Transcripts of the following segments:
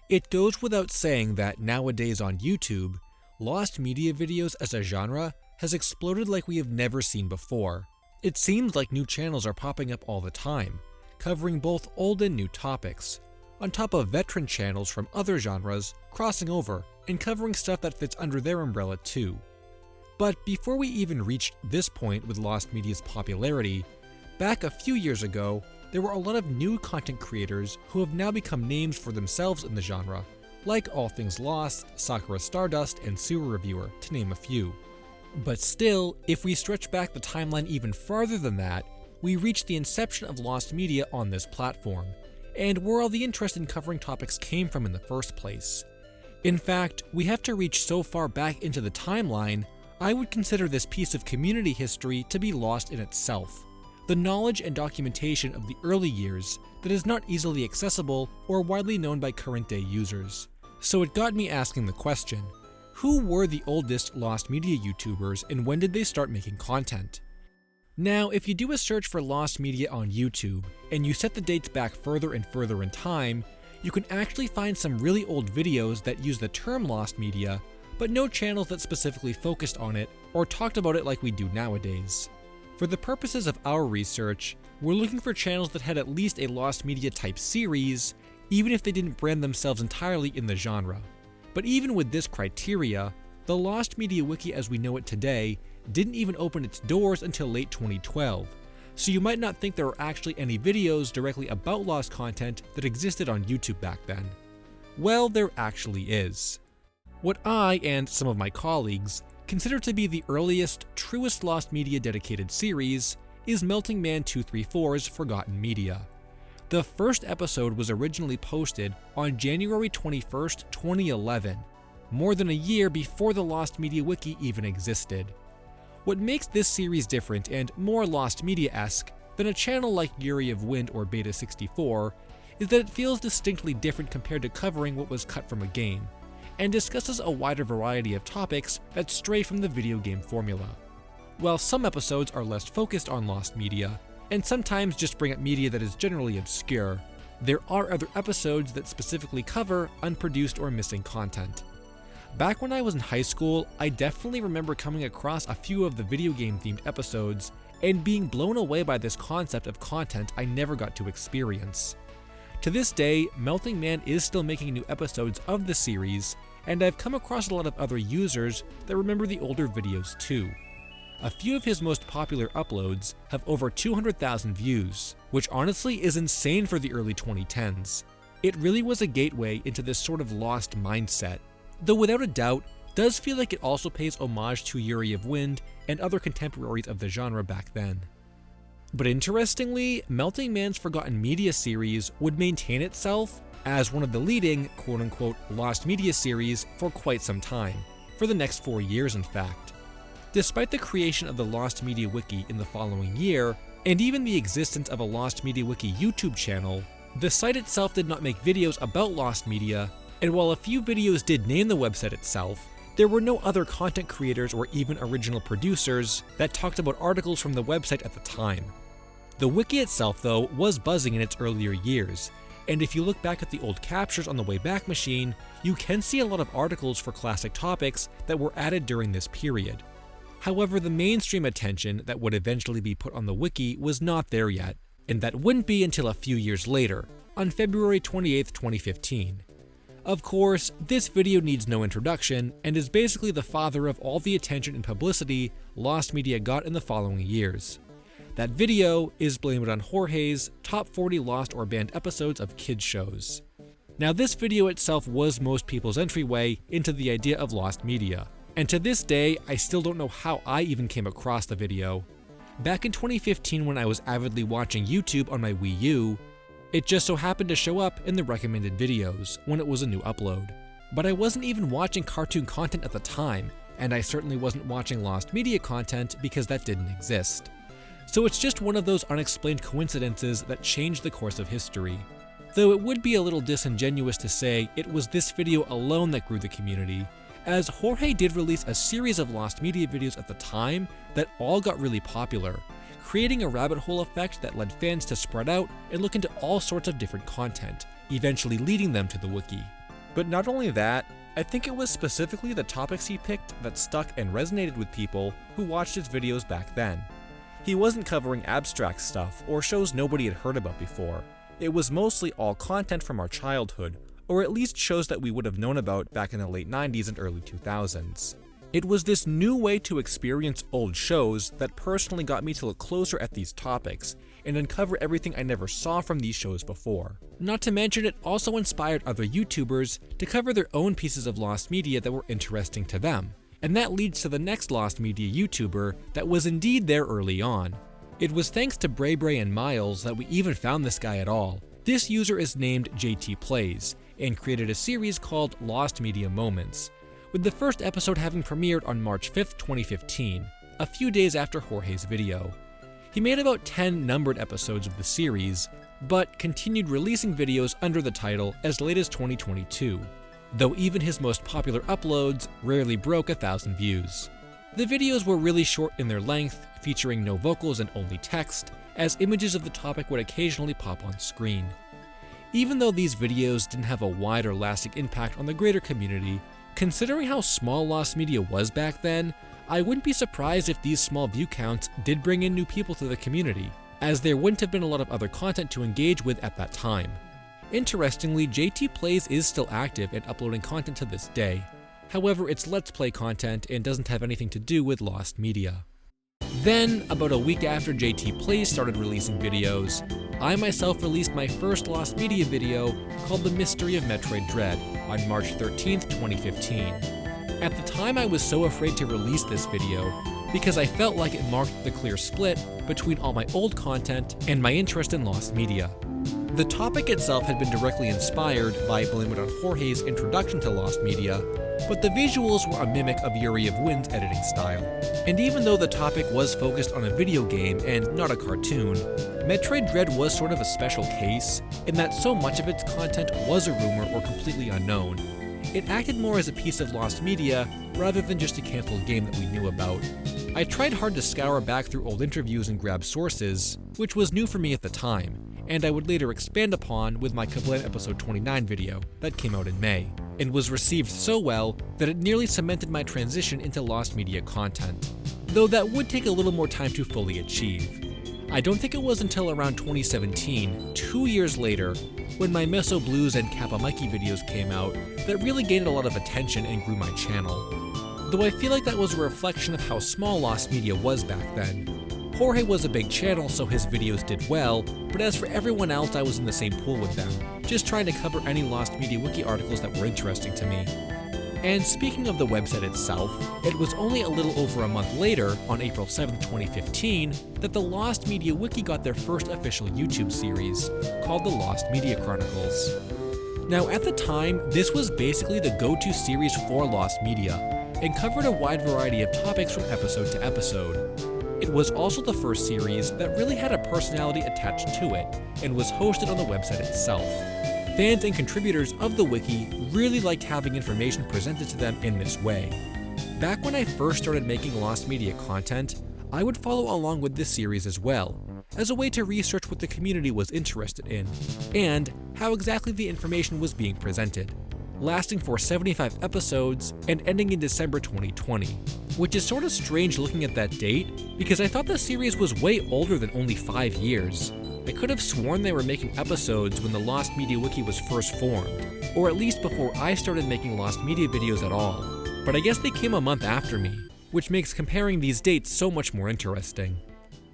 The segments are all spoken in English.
It goes without saying that nowadays on YouTube, lost media videos as a genre has exploded like we have never seen before. It seems like new channels are popping up all the time, covering both old and new topics, on top of veteran channels from other genres crossing over and covering stuff that fits under their umbrella too. But before we even reached this point with lost media's popularity, back a few years ago, there were a lot of new content creators who have now become names for themselves in the genre, like All Things Lost, Sakura Stardust, and Sewer Reviewer, to name a few. But still, if we stretch back the timeline even farther than that, we reach the inception of lost media on this platform, and where all the interest in covering topics came from in the first place. In fact, we have to reach so far back into the timeline, I would consider this piece of community history to be lost in itself. The knowledge and documentation of the early years that is not easily accessible or widely known by current-day users. So it got me asking the question, who were the oldest lost media YouTubers and when did they start making content? Now, if you do a search for lost media on YouTube, and you set the dates back further and further in time, you can actually find some really old videos that use the term lost media, but no channels that specifically focused on it or talked about it like we do nowadays. For the purposes of our research, we're looking for channels that had at least a lost media type series, even if they didn't brand themselves entirely in the genre. But even with this criteria, the lost media wiki as we know it today didn't even open its doors until late 2012, so you might not think there were actually any videos directly about lost content that existed on YouTube back then. Well, there actually is. What I and some of my colleagues consider to be the earliest, truest lost media dedicated series is Melting Man 234's Forgotten Media. The first episode was originally posted on January 21st, 2011, more than a year before the Lost Media Wiki even existed. What makes this series different and more lost media-esque than a channel like Yuri of Wind or Beta 64 is that it feels distinctly different compared to covering what was cut from a game, and discusses a wider variety of topics that stray from the video game formula. While some episodes are less focused on lost media, and sometimes just bring up media that is generally obscure, there are other episodes that specifically cover unproduced or missing content. Back when I was in high school, I definitely remember coming across a few of the video game themed episodes and being blown away by this concept of content I never got to experience. To this day, Melting Man is still making new episodes of the series, and I've come across a lot of other users that remember the older videos too. A few of his most popular uploads have over 200,000 views, which honestly is insane for the early 2010s. It really was a gateway into this sort of lost mindset, though without a doubt, does feel like it also pays homage to Yuri of Wind and other contemporaries of the genre back then. But interestingly, Melting Man's Forgotten Media series would maintain itself as one of the leading quote-unquote lost media series for quite some time, for the next 4 years in fact. Despite the creation of the Lost Media Wiki in the following year, and even the existence of a Lost Media Wiki YouTube channel, the site itself did not make videos about lost media, and while a few videos did name the website itself, there were no other content creators or even original producers that talked about articles from the website at the time. The wiki itself, though, was buzzing in its earlier years, and if you look back at the old captures on the Wayback Machine, you can see a lot of articles for classic topics that were added during this period. However, the mainstream attention that would eventually be put on the wiki was not there yet, and that wouldn't be until a few years later, on February 28, 2015. Of course, this video needs no introduction, and is basically the father of all the attention and publicity lost media got in the following years. That video is Blame It on Jorge's Top 40 Lost or Banned Episodes of Kids Shows. Now this video itself was most people's entryway into the idea of lost media, and to this day, I still don't know how I even came across the video. Back in 2015 when I was avidly watching YouTube on my Wii U, it just so happened to show up in the recommended videos when it was a new upload. But I wasn't even watching cartoon content at the time, and I certainly wasn't watching lost media content because that didn't exist. So it's just one of those unexplained coincidences that changed the course of history. Though it would be a little disingenuous to say it was this video alone that grew the community, as Jorge did release a series of lost media videos at the time that all got really popular, creating a rabbit hole effect that led fans to spread out and look into all sorts of different content, eventually leading them to the wiki. But not only that, I think it was specifically the topics he picked that stuck and resonated with people who watched his videos back then. He wasn't covering abstract stuff or shows nobody had heard about before. It was mostly all content from our childhood, or at least shows that we would have known about back in the late 90s and early 2000s. It was this new way to experience old shows that personally got me to look closer at these topics and uncover everything I never saw from these shows before. Not to mention, it also inspired other YouTubers to cover their own pieces of lost media that were interesting to them. And that leads to the next lost media YouTuber that was indeed there early on. It was thanks to Bray and Miles that we even found this guy at all. This user is named JT Plays and created a series called Lost Media Moments, with the first episode having premiered on March 5th, 2015, a few days after Jorge's video. He made about 10 numbered episodes of the series, but continued releasing videos under the title as late as 2022, though even his most popular uploads rarely broke 1,000 views. The videos were really short in their length, featuring no vocals and only text, as images of the topic would occasionally pop on screen. Even though these videos didn't have a wide or lasting impact on the greater community, considering how small lost media was back then, I wouldn't be surprised if these small view counts did bring in new people to the community, as there wouldn't have been a lot of other content to engage with at that time. Interestingly, JT Plays is still active and uploading content to this day. However, it's Let's Play content and doesn't have anything to do with lost media. Then, about a week after JT Plays started releasing videos, I myself released my first lost media video called The Mystery of Metroid Dread on March 13th, 2015. At the time, I was so afraid to release this video because I felt like it marked the clear split between all my old content and my interest in lost media. The topic itself had been directly inspired by Blame It on Jorge's introduction to lost media, but the visuals were a mimic of Yuri of Wynn's editing style. And even though the topic was focused on a video game and not a cartoon, Metroid Dread was sort of a special case in that so much of its content was a rumor or completely unknown. It acted more as a piece of lost media rather than just a canceled game that we knew about. I tried hard to scour back through old interviews and grab sources, which was new for me at the time, and I would later expand upon with my Kablam episode 29 video that came out in May, and was received so well that it nearly cemented my transition into lost media content, though that would take a little more time to fully achieve. I don't think it was until around 2017, 2 years later, when my Meso Blues and Kappa Mikey videos came out, that really gained a lot of attention and grew my channel. Though I feel like that was a reflection of how small lost media was back then. Jorge was a big channel, so his videos did well, but as for everyone else, I was in the same pool with them, just trying to cover any Lost Media Wiki articles that were interesting to me. And speaking of the website itself, it was only a little over a month later, on April 7, 2015, that the Lost Media Wiki got their first official YouTube series, called the Lost Media Chronicles. Now at the time, this was basically the go-to series for lost media, and covered a wide variety of topics from episode to episode. It was also the first series that really had a personality attached to it, and was hosted on the website itself. Fans and contributors of the wiki really liked having information presented to them in this way. Back when I first started making lost media content, I would follow along with this series as well, as a way to research what the community was interested in, and how exactly the information was being presented, lasting for 75 episodes and ending in December 2020, which is sort of strange looking at that date, because I thought the series was way older than only 5 years. I could have sworn they were making episodes when the Lost Media Wiki was first formed, or at least before I started making lost media videos at all, but I guess they came a month after me, which makes comparing these dates so much more interesting.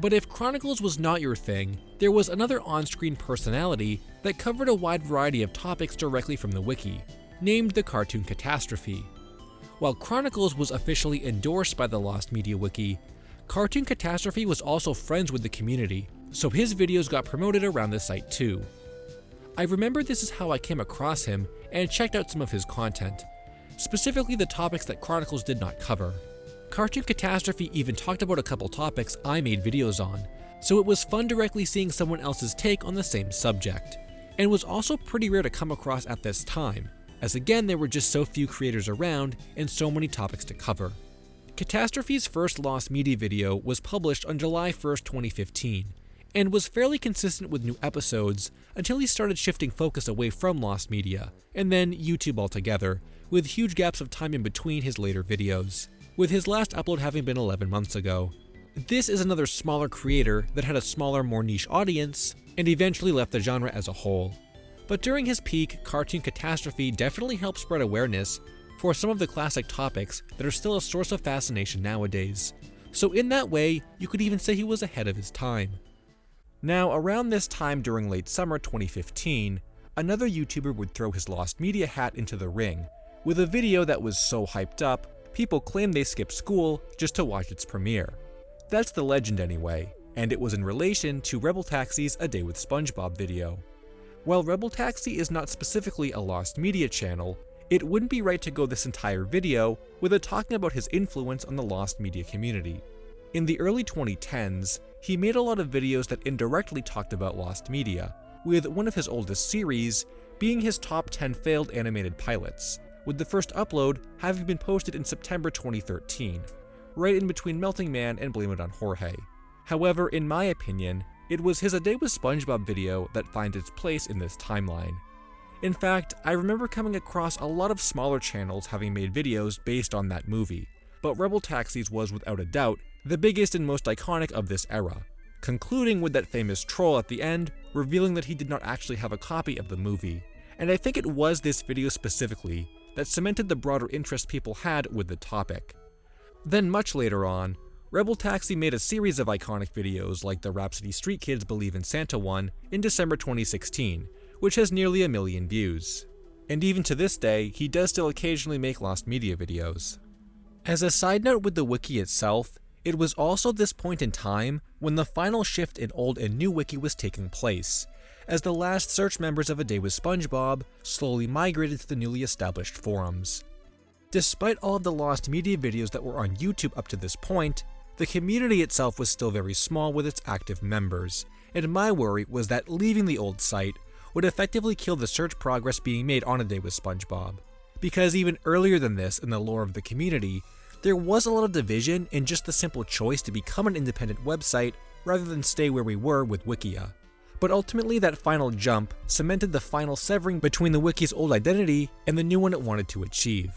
But if Chronicles was not your thing, there was another on-screen personality that covered a wide variety of topics directly from the wiki, named the Cartoon Catastrophe. While Chronicles was officially endorsed by the Lost Media Wiki, Cartoon Catastrophe was also friends with the community, so his videos got promoted around the site too. I remember this is how I came across him and checked out some of his content, specifically the topics that Chronicles did not cover. Cartoon Catastrophe even talked about a couple topics I made videos on, so it was fun directly seeing someone else's take on the same subject, and was also pretty rare to come across at this time, as again there were just so few creators around and so many topics to cover. Catastrophe's first lost media video was published on July 1st, 2015, and was fairly consistent with new episodes until he started shifting focus away from Lost Media, and then YouTube altogether, with huge gaps of time in between his later videos, with his last upload having been 11 months ago. This is another smaller creator that had a smaller, more niche audience, and eventually left the genre as a whole. But during his peak, Cartoon Catastrophe definitely helped spread awareness for some of the classic topics that are still a source of fascination nowadays. So in that way, you could even say he was ahead of his time. Now, around this time during late summer 2015, another YouTuber would throw his Lost Media hat into the ring, with a video that was so hyped up, people claimed they skipped school just to watch its premiere. That's the legend anyway, and it was in relation to RebelTaxi's A Day with SpongeBob video. While RebelTaxi is not specifically a Lost Media channel, it wouldn't be right to go this entire video without talking about his influence on the Lost Media community. In the early 2010s, he made a lot of videos that indirectly talked about Lost Media, with one of his oldest series being his top 10 failed animated pilots, with the first upload having been posted in September 2013, right in between Melting Man and Blame It on Jorge. However, in my opinion, it was his A Day with SpongeBob video that finds its place in this timeline. In fact, I remember coming across a lot of smaller channels having made videos based on that movie, but RebelTaxi's was without a doubt the biggest and most iconic of this era, concluding with that famous troll at the end revealing that he did not actually have a copy of the movie. And I think it was this video specifically that cemented the broader interest people had with the topic. Then much later on, RebelTaxi made a series of iconic videos like the Rhapsody Street Kids Believe in Santa one in December 2016, which has nearly 1 million views. And even to this day, he does still occasionally make Lost Media videos. As a side note with the wiki itself, it was also this point in time when the final shift in old and new wiki was taking place, as the last search members of A Day with SpongeBob slowly migrated to the newly established forums. Despite all of the Lost Media videos that were on YouTube up to this point, the community itself was still very small with its active members, and my worry was that leaving the old site would effectively kill the search progress being made on A Day with SpongeBob. Because even earlier than this in the lore of the community, there was a lot of division in just the simple choice to become an independent website rather than stay where we were with Wikia. But ultimately that final jump cemented the final severing between the wiki's old identity and the new one it wanted to achieve.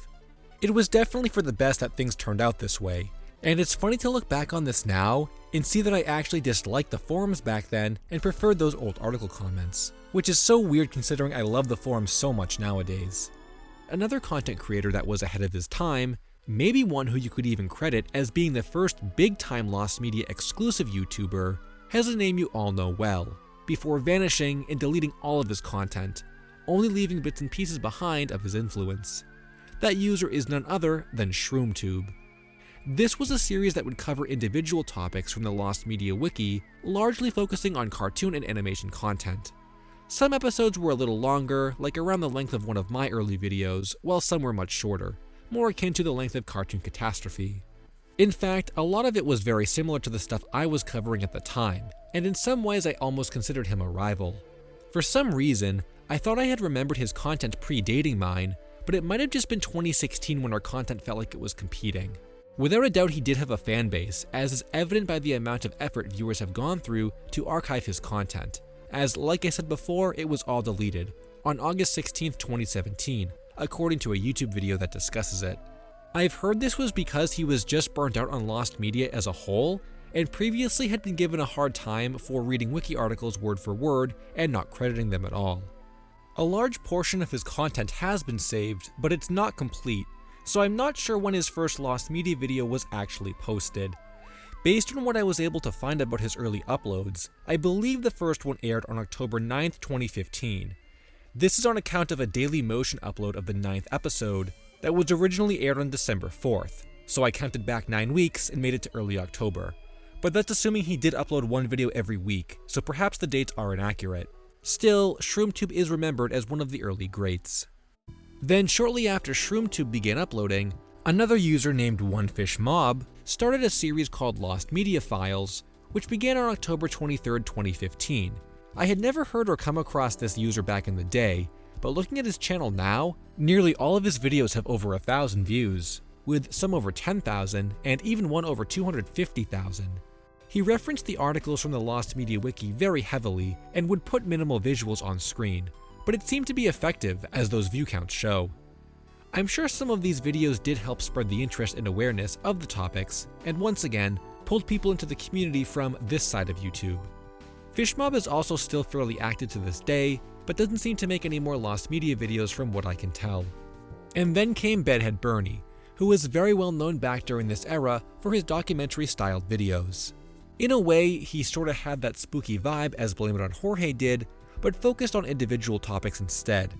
It was definitely for the best that things turned out this way, and it's funny to look back on this now and see that I actually disliked the forums back then and preferred those old article comments, which is so weird considering I love the forums so much nowadays. Another content creator that was ahead of his time, maybe one who you could even credit as being the first big-time Lost Media exclusive YouTuber, has a name you all know well, before vanishing and deleting all of his content, only leaving bits and pieces behind of his influence. That user is none other than ShroomTube. This was a series that would cover individual topics from the Lost Media Wiki, largely focusing on cartoon and animation content. Some episodes were a little longer, like around the length of one of my early videos, while some were much shorter, more akin to the length of Cartoon Catastrophe. In fact, a lot of it was very similar to the stuff I was covering at the time, and in some ways I almost considered him a rival. For some reason, I thought I had remembered his content predating mine, but it might have just been 2016 when our content felt like it was competing. Without a doubt he did have a fan base, as is evident by the amount of effort viewers have gone through to archive his content, as like I said before, it was all deleted, on August 16th, 2017, according to a YouTube video that discusses it. I've heard this was because he was just burnt out on Lost Media as a whole, and previously had been given a hard time for reading wiki articles word for word and not crediting them at all. A large portion of his content has been saved, but it's not complete, so I'm not sure when his first Lost Media video was actually posted. Based on what I was able to find about his early uploads, I believe the first one aired on October 9th, 2015. This is on account of a Daily Motion upload of the 9th episode that was originally aired on December 4th, so I counted back 9 weeks and made it to early October. But that's assuming he did upload one video every week, so perhaps the dates are inaccurate. Still, ShroomTube is remembered as one of the early greats. Then shortly after ShroomTube began uploading, another user named OneFishMob started a series called Lost Media Files, which began on October 23rd, 2015. I had never heard or come across this user back in the day, but looking at his channel now, nearly all of his videos have over 1,000 views, with some over 10,000 and even one over 250,000. He referenced the articles from the Lost Media Wiki very heavily and would put minimal visuals on screen, but it seemed to be effective, as those view counts show. I'm sure some of these videos did help spread the interest and awareness of the topics, and once again, pulled people into the community from this side of YouTube. Fishmob is also still fairly active to this day, but doesn't seem to make any more Lost Media videos from what I can tell. And then came Bedhead Bernie, who was very well known back during this era for his documentary-styled videos. In a way, he sorta had that spooky vibe as Blame It on Jorge did, but focused on individual topics instead.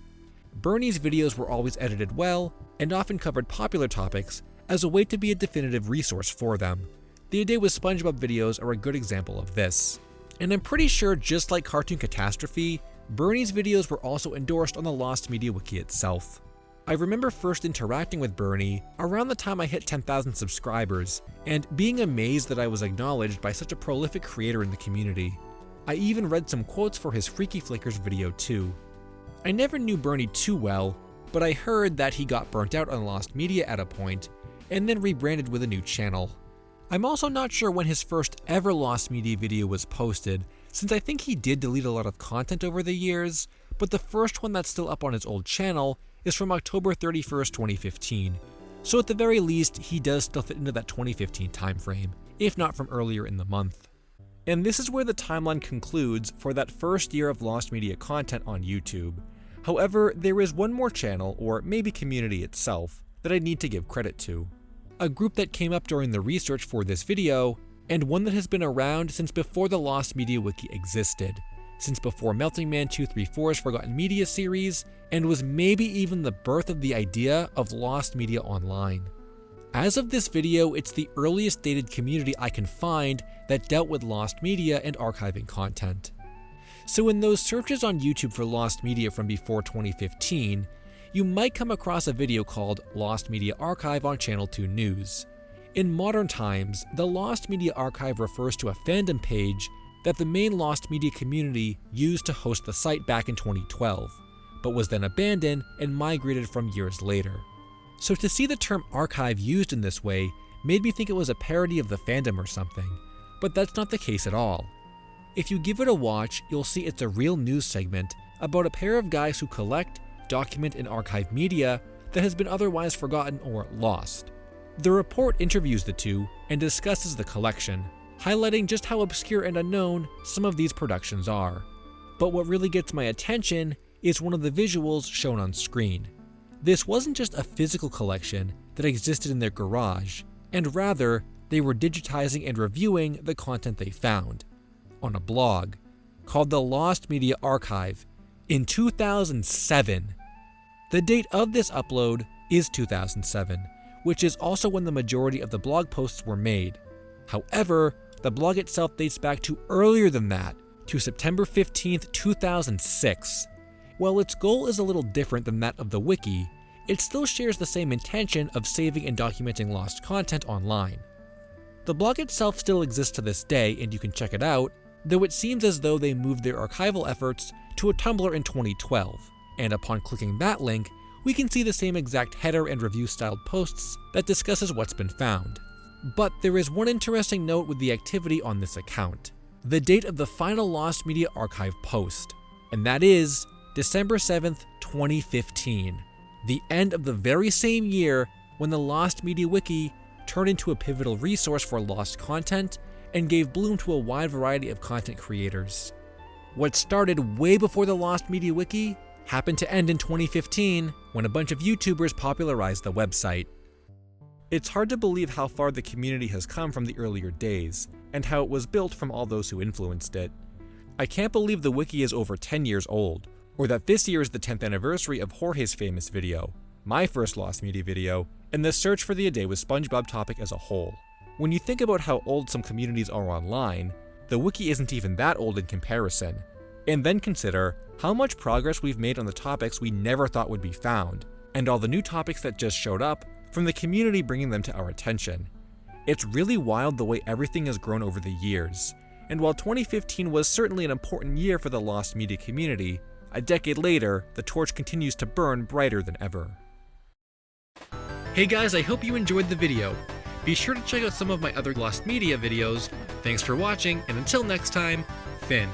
Bernie's videos were always edited well, and often covered popular topics as a way to be a definitive resource for them. The A Day with SpongeBob videos are a good example of this. And I'm pretty sure, just like Cartoon Catastrophe, Bernie's videos were also endorsed on the Lost Media Wiki itself. I remember first interacting with Bernie around the time I hit 10,000 subscribers, and being amazed that I was acknowledged by such a prolific creator in the community. I even read some quotes for his Freaky Flickers video too. I never knew Bernie too well, but I heard that he got burnt out on Lost Media at a point, and then rebranded with a new channel. I'm also not sure when his first ever Lost Media video was posted, since I think he did delete a lot of content over the years, but the first one that's still up on his old channel is from October 31st, 2015, so at the very least, he does still fit into that 2015 timeframe, if not from earlier in the month. And this is where the timeline concludes for that first year of Lost Media content on YouTube. However, there is one more channel, or maybe community itself, that I need to give credit to. A group that came up during the research for this video, and one that has been around since before the Lost Media Wiki existed, since before Melting Man 234's Forgotten Media series, and was maybe even the birth of the idea of Lost Media Online. As of this video, it's the earliest dated community I can find that dealt with Lost Media and archiving content. So in those searches on YouTube for Lost Media from before 2015, you might come across a video called Lost Media Archive on Channel 2 News. In modern times, the Lost Media Archive refers to a fandom page that the main Lost Media community used to host the site back in 2012, but was then abandoned and migrated from years later. So to see the term archive used in this way made me think it was a parody of the fandom or something, but that's not the case at all. If you give it a watch, you'll see it's a real news segment about a pair of guys who collect, document, and archive media that has been otherwise forgotten or lost. The report interviews the two and discusses the collection, highlighting just how obscure and unknown some of these productions are. But what really gets my attention is one of the visuals shown on screen. This wasn't just a physical collection that existed in their garage, and rather, they were digitizing and reviewing the content they found on a blog called the Lost Media Archive in 2007. The date of this upload is 2007, which is also when the majority of the blog posts were made. However, the blog itself dates back to earlier than that, to September 15th, 2006. While its goal is a little different than that of the wiki, it still shares the same intention of saving and documenting lost content online. The blog itself still exists to this day and you can check it out, though it seems as though they moved their archival efforts to a Tumblr in 2012, and upon clicking that link, we can see the same exact header and review styled posts that discusses what's been found. But there is one interesting note with the activity on this account: the date of the final Lost Media Archive post, and that is December 7th, 2015, the end of the very same year when the Lost Media Wiki turned into a pivotal resource for lost content and gave bloom to a wide variety of content creators. What started way before the Lost Media Wiki happened to end in 2015 when a bunch of YouTubers popularized the website. It's hard to believe how far the community has come from the earlier days, and how it was built from all those who influenced it. I can't believe the wiki is over 10 years old, or that this year is the 10th anniversary of Jorge's famous video, my first Lost Media video, and the search for the A Day with SpongeBob topic as a whole. When you think about how old some communities are online, the wiki isn't even that old in comparison. And then consider how much progress we've made on the topics we never thought would be found, and all the new topics that just showed up from the community bringing them to our attention. It's really wild the way everything has grown over the years, and while 2015 was certainly an important year for the Lost Media community, a decade later, the torch continues to burn brighter than ever. Hey guys, I hope you enjoyed the video. Be sure to check out some of my other lost media videos. Thanks for watching, and until next time, Finn.